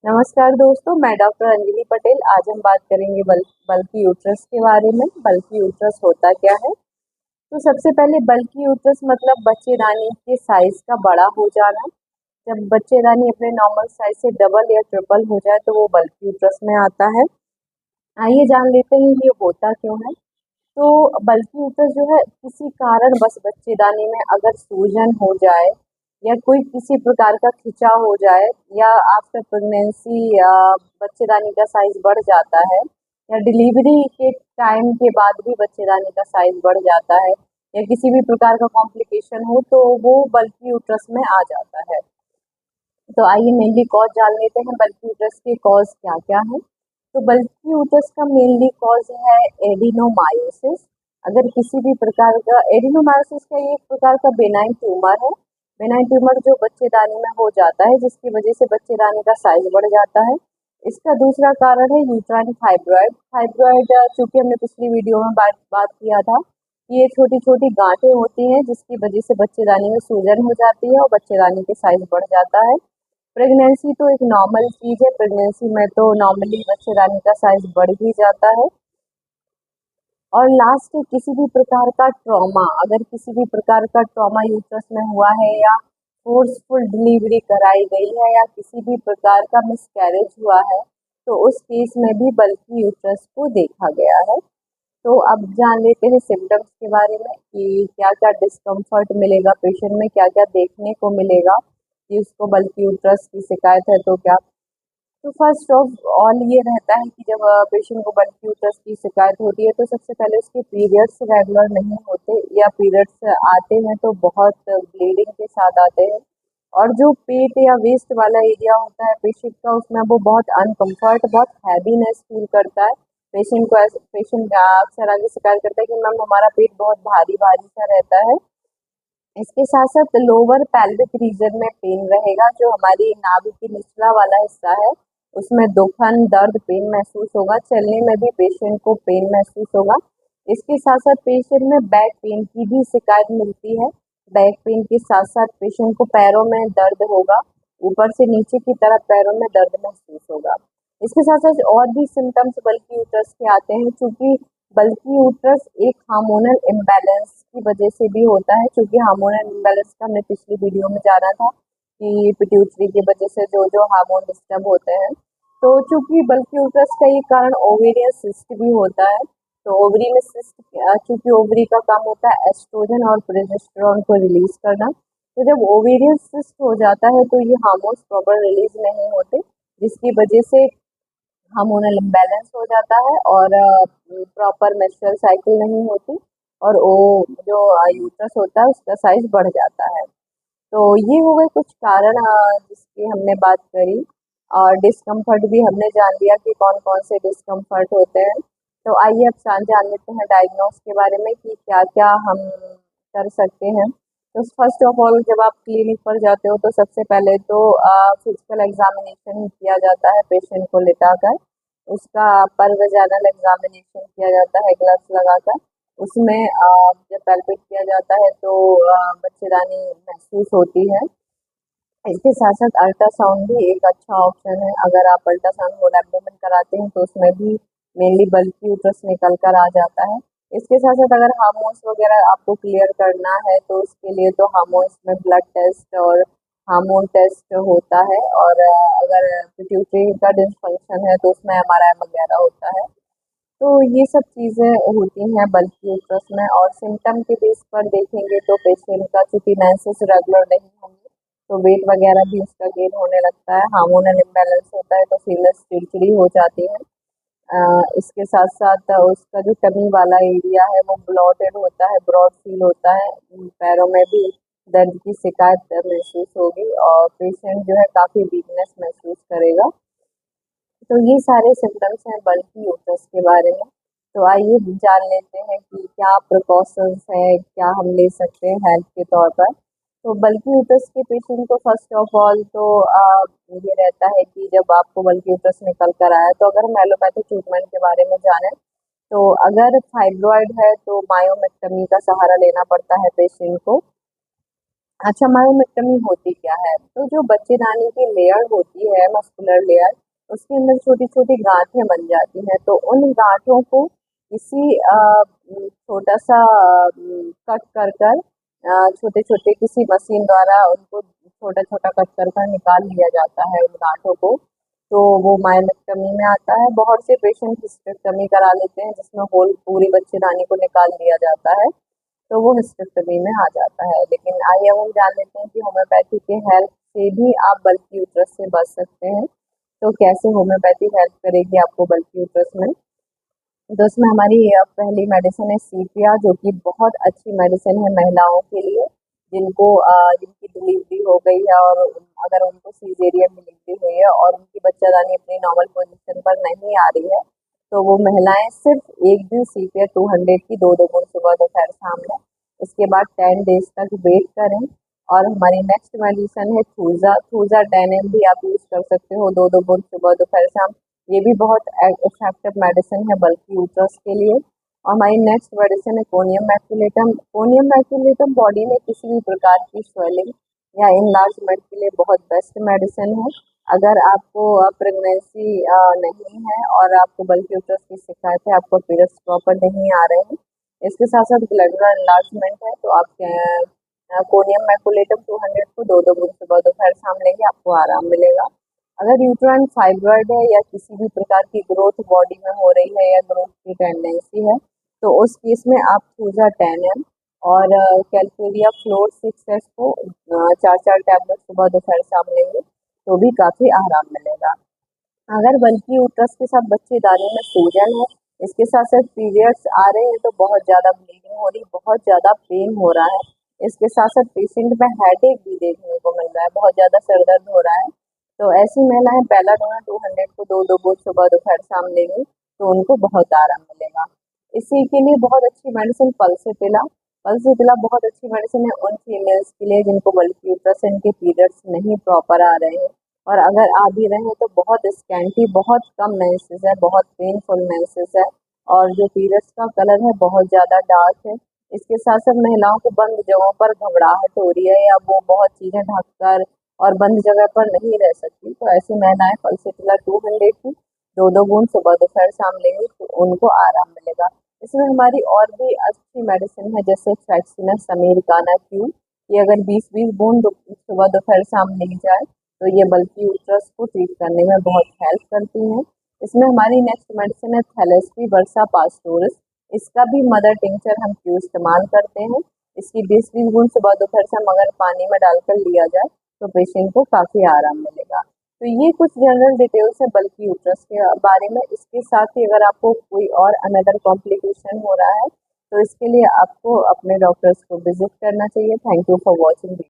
नमस्कार दोस्तों, मैं डॉक्टर अंजलि पटेल। आज हम बात करेंगे बल्कि यूट्रस के बारे में। बल्कि यूट्रस होता क्या है? तो सबसे पहले बल्कि यूट्रस मतलब बच्चेदानी के साइज का बड़ा हो जाना। जब बच्चेदानी अपने नॉर्मल साइज से डबल या ट्रिपल हो जाए तो वो बल्कि यूट्रस में आता है। आइए जान लेते हैं ये होता क्यों है। तो बल्कि यूट्रस जो है किसी कारण बस बच्चेदानी में अगर सूजन हो जाए या कोई किसी प्रकार का खिंचाव हो जाए या आफ्टर प्रेगनेंसी या बच्चेदानी का साइज बढ़ जाता है या डिलीवरी के टाइम के बाद भी बच्चेदानी का साइज बढ़ जाता है या किसी भी प्रकार का कॉम्प्लिकेशन हो तो वो बल्कि यूट्रस में आ जाता है। तो आइए मेनली कॉज जान लेते हैं बल्कि यूट्रस के कॉज क्या क्या है। तो बल्कि यूट्रस का मेनली कॉज है एडिनोमायोसिस। अगर किसी भी प्रकार का एडिनोमायोसिस का ये एक प्रकार का बेनाइन ट्यूमर है। बेनाइन ट्यूमर जो बच्चेदानी में हो जाता है जिसकी वजह से बच्चेदानी का साइज बढ़ जाता है। इसका दूसरा कारण है यूट्राइन फाइब्रॉइड। फाइब्रॉइड चूंकि हमने पिछली वीडियो में बात किया था कि ये छोटी छोटी गांठें होती हैं जिसकी वजह से बच्चेदानी में सूजन हो जाती है और बच्चेदानी के साइज बढ़ जाता है। प्रेगनेंसी तो एक नॉर्मल चीज़ है, प्रेगनेंसी में तो नॉर्मली बच्चेदानी का साइज बढ़ ही जाता है। और लास्ट है किसी भी प्रकार का ट्रॉमा। अगर किसी भी प्रकार का ट्रॉमा यूट्रस में हुआ है या फोर्सफुल डिलीवरी कराई गई है या किसी भी प्रकार का मिसकैरेज हुआ है तो उस केस में भी बल्कि यूट्रस को देखा गया है। तो अब जान लेते हैं सिम्टम्स के बारे में कि क्या क्या डिस्कम्फर्ट मिलेगा पेशेंट में, क्या क्या देखने को मिलेगा कि उसको बल्कि यूट्रस की शिकायत है तो क्या। तो फर्स्ट ऑफ ऑल ये रहता है कि जब पेशेंट को बल्कि यूट्रस की शिकायत होती है तो सबसे पहले उसके पीरियड्स रेगुलर नहीं होते या पीरियड्स आते हैं तो बहुत ब्लीडिंग के साथ आते हैं। और जो पेट या वेस्ट वाला एरिया होता है पेशेंट का उसमें वो बहुत अनकम्फर्ट, बहुत हैवीनेस फील करता है। पेशेंट अक्सर आगे शिकायत करता है कि मैम हमारा पेट बहुत भारी भारी सा रहता है। इसके साथ साथ लोअर पैल्विक रीजन में पेन रहेगा। जो हमारी नाभि की निचला वाला हिस्सा है उसमें दुखन, दर्द, पेन महसूस होगा। चलने में भी पेशेंट को पेन महसूस होगा। इसके साथ साथ पेशेंट में बैक पेन की भी शिकायत मिलती है। बैक पेन के साथ साथ पेशेंट को पैरों में दर्द होगा, ऊपर से नीचे की तरफ पैरों में दर्द महसूस होगा। इसके साथ साथ और भी सिम्टम्स बल्कि यूट्रस के आते हैं क्योंकि बल्कि यूट्रस एक हार्मोनल इम्बैलेंस की वजह से भी होता है। क्योंकि हार्मोनल इम्बैलेंस का हमने पिछली वीडियो में जाना था कि पिट्यूटरी की वजह से जो जो हार्मोन डिस्टर्ब होते हैं। तो चूंकि बल्कि यूट्रस का एक कारण ओवेरियन सिस्ट भी होता है। तो ओवरी में सिस्ट, चूंकि ओवरी का काम होता है एस्ट्रोजन और प्रोजेस्टेरॉन को रिलीज करना। तो जब ओवेरियन सिस्ट हो जाता है तो ये हार्मोन्स प्रॉपर रिलीज नहीं होते जिसकी वजह से हार्मोनल इम्बैलेंस हो जाता है और प्रॉपर मेंस्ट्रुअल साइकिल नहीं होती और वो जो यूट्रस होता है उसका साइज बढ़ जाता है। तो ये हो गए कुछ कारण जिसकी हमने बात करी। और डिस्कम्फर्ट भी हमने जान लिया कि कौन कौन से डिस्कम्फर्ट होते हैं। तो आइए अब जान लेते हैं डायग्नोस के बारे में कि क्या क्या हम कर सकते हैं। तो फर्स्ट ऑफ ऑल जब आप क्लिनिक पर जाते हो तो सबसे पहले तो फिजिकल एग्जामिनेशन किया जाता है पेशेंट को लेटाकर। उसका पर वजाइनल एग्जामिनेशन किया जाता है ग्लव्स लगाकर। उसमें जब पैल्पेट किया जाता है तो बच्चेदानी महसूस होती है। इसके साथ साथ अल्ट्रासाउंड भी एक अच्छा ऑप्शन है। अगर आप अल्ट्रासाउंड होल एब्डोमेन कराते हैं तो उसमें भी मेनली बल्कि यूट्रस निकल कर आ जाता है। इसके साथ साथ अगर हार्मोन्स वगैरह आपको क्लियर करना है तो उसके लिए तो हार्मोन्स में ब्लड टेस्ट और हार्मोन टेस्ट होता है। और अगर पिट्यूटरी का डिसफंक्शन है तो उसमें एमआरआई वगैरह होता है। तो ये सब चीज़ें होती हैं बल्कि यूट्रस में। और सिम्टम के बेस पर देखेंगे तो पेशेंट का चूंकि मेंसेस रेगुलर नहीं होंगे तो वेट वगैरह भी उसका गेन होने लगता है। हार्मोनल इम्बैलेंस होता है तो फीमेल्स चिड़चिड़ी हो जाती है। इसके साथ साथ उसका जो टमी वाला एरिया है वो ब्लॉटेड होता है, ब्रॉड फील होता है। पैरों में भी दर्द की शिकायत महसूस होगी और पेशेंट जो है काफ़ी वीकनेस महसूस करेगा। तो ये सारे सिम्टम्स हैं बल्कि यूट्रस के बारे में। तो आइए जान लेते हैं कि क्या प्रिकॉशंस है, क्या हम ले सकते हैं हेल्थ के तौर पर। तो बल्कि यूट्रस के पेशेंट को फर्स्ट ऑफ ऑल तो ये रहता है कि जब आपको बल्कि यूट्रस निकल कर आया तो अगर हम एलोपैथिक ट्रीटमेंट के बारे में जानें तो अगर फाइब्रॉइड है तो मायोमेक्टमी का सहारा लेना पड़ता है पेशेंट को। अच्छा, मायोमेक्टमी होती क्या है? तो जो बच्चेदानी की लेयर होती है, मस्कुलर लेयर, उसके अंदर छोटी-छोटी गाँठें बन जाती हैं, तो उन गाँठों को किसी छोटा-सा कट कर छोटे-छोटे किसी मशीन द्वारा उनको छोटा-छोटा कट कर निकाल लिया जाता है उन गाँठों को, तो वो मायोमेक्टमी में आता है। बहुत से पेशेंट हिस्टेक्टमी करा लेते हैं, जिसमें होल पूरी बच्चेदानी को निकाल दिया जाता है, तो वो हिस्टेक्टमी में आ जाता है। लेकिन आइए अब हम जान लेते हैं कि होम्योपैथी के हेल्प से भी आप बल्कि यूट्रस से बच सकते हैं। तो कैसे होम्योपैथी हेल्प करेगी आपको बल्कि यूट्रस में? तो उसमें हमारी पहली मेडिसिन है सीपिया, जो कि बहुत अच्छी मेडिसिन है महिलाओं के लिए जिनकी डिलीवरी हो गई है, और अगर उनको सीजेरियन डिलीवरी हुई है और उनकी बच्चादानी अपनी नॉर्मल पोजीशन पर नहीं आ रही है, तो वो महिलाएं सिर्फ एक दिन सीपिया 200 की दो दो बूंद सुबह दोपहर शाम लें। इसके बाद 10 डेज तक वेट करें। और हमारी नेक्स्ट मेडिसिन है थूजा। थूजा 10 ml भी आप यूज कर सकते हो, दो दो बूंद सुबह दोपहर शाम। ये भी बहुत इफेक्टिव मेडिसिन है बल्कि यूट्रस के लिए। और हमारी नेक्स्ट मेडिसिन है कोनियम मैक्युलेटम। कोनियम मैक्युलेटम बॉडी में किसी भी प्रकार की स्वेलिंग या इनलार्जमेंट के लिए बहुत बेस्ट मेडिसिन है। अगर आपको प्रेगनेंसी नहीं है और आपको बल्कि यूट्रस की शिकायत है, आपको पीरियड्स प्रॉपर नहीं आ रहे हैं, इसके साथ साथ ग्लैंडुलर एनलार्जमेंट है, तो आप कोनियम मैक्युलेटम 200 को दो दो बूंद सुबह दोपहर शाम लेंगे, आपको आराम मिलेगा। अगर यूट्राइन फाइब्रॉइड है या किसी भी प्रकार की ग्रोथ बॉडी में हो रही है या ग्रोथ की टेंडेंसी है, तो उस केस में आप थूजा 10 ml और कैल्केरिया फ्लोर 6S को 4 4 टैबलेट सुबह दोपहर शाम लेंगे, तो भी काफ़ी आराम मिलेगा। अगर बल्कि यूट्रस के साथ बच्चेदानी में सूजन है, इसके साथ साथ पीरियड्स आ रहे हैं, तो बहुत ज़्यादा ब्लीडिंग हो रही, बहुत ज़्यादा पेन हो रहा है, इसके साथ साथ पेशेंट में हेडेक भी देखने को मिल रहा है, बहुत ज़्यादा सर दर्द हो रहा है, तो ऐसी महिलाएं बेलाडोना 200 को दो दो बूंद सुबह दोपहर शाम लेंगी, तो उनको बहुत आराम मिलेगा। इसी के लिए बहुत अच्छी मेडिसिन पल्सिपिला। पल्सिपिला बहुत अच्छी मेडिसिन है उन फीमेल्स के लिए जिनको बल्कि यूट्रस से इनके पीरियड्स नहीं प्रॉपर आ रहे हैं, और अगर आ भी रहे हैं तो बहुत स्कैंटी, बहुत कम मेंसेस है, बहुत पेनफुल मेंसेस है, और जो पीरियड्स का कलर है बहुत ज़्यादा डार्क है। इसके साथ साथ महिलाओं को बंद जगहों पर घबराहट हो रही है, या वो बहुत चीज़ें ढककर और बंद जगह पर नहीं रह सकती, तो ऐसी महिलाएं पल्सिटिला 200 की दो दो बूंद सुबह दोपहर शाम लेंगी, तो उनको आराम मिलेगा। इसमें हमारी और भी अच्छी मेडिसिन है, जैसे फ्लैक्सीना अमेरिकाना क्यू, ये अगर 20-20 बूंद सुबह दोपहर शाम ली जाए, तो ये बल्कि यूट्रस को ट्रीट करने में बहुत हेल्प करती हैं। इसमें हमारी नेक्स्ट मेडिसिन है थैलेस्पी वर्सा पास्टोरस। इसका भी मदर टिंचर हम क्यों इस्तेमाल करते हैं। इसकी 20-20 बूंद सुबह दोपहर शाम अगर पानी में डालकर लिया जाए, तो पेशेंट को काफ़ी आराम मिलेगा। तो ये कुछ जनरल डिटेल्स है बल्कि यूट्रस के बारे में। इसके साथ ही अगर आपको कोई और अनदर कॉम्प्लिकेशन हो रहा है, तो इसके लिए आपको अपने डॉक्टर्स को विजिट करना चाहिए। Thank you for watching.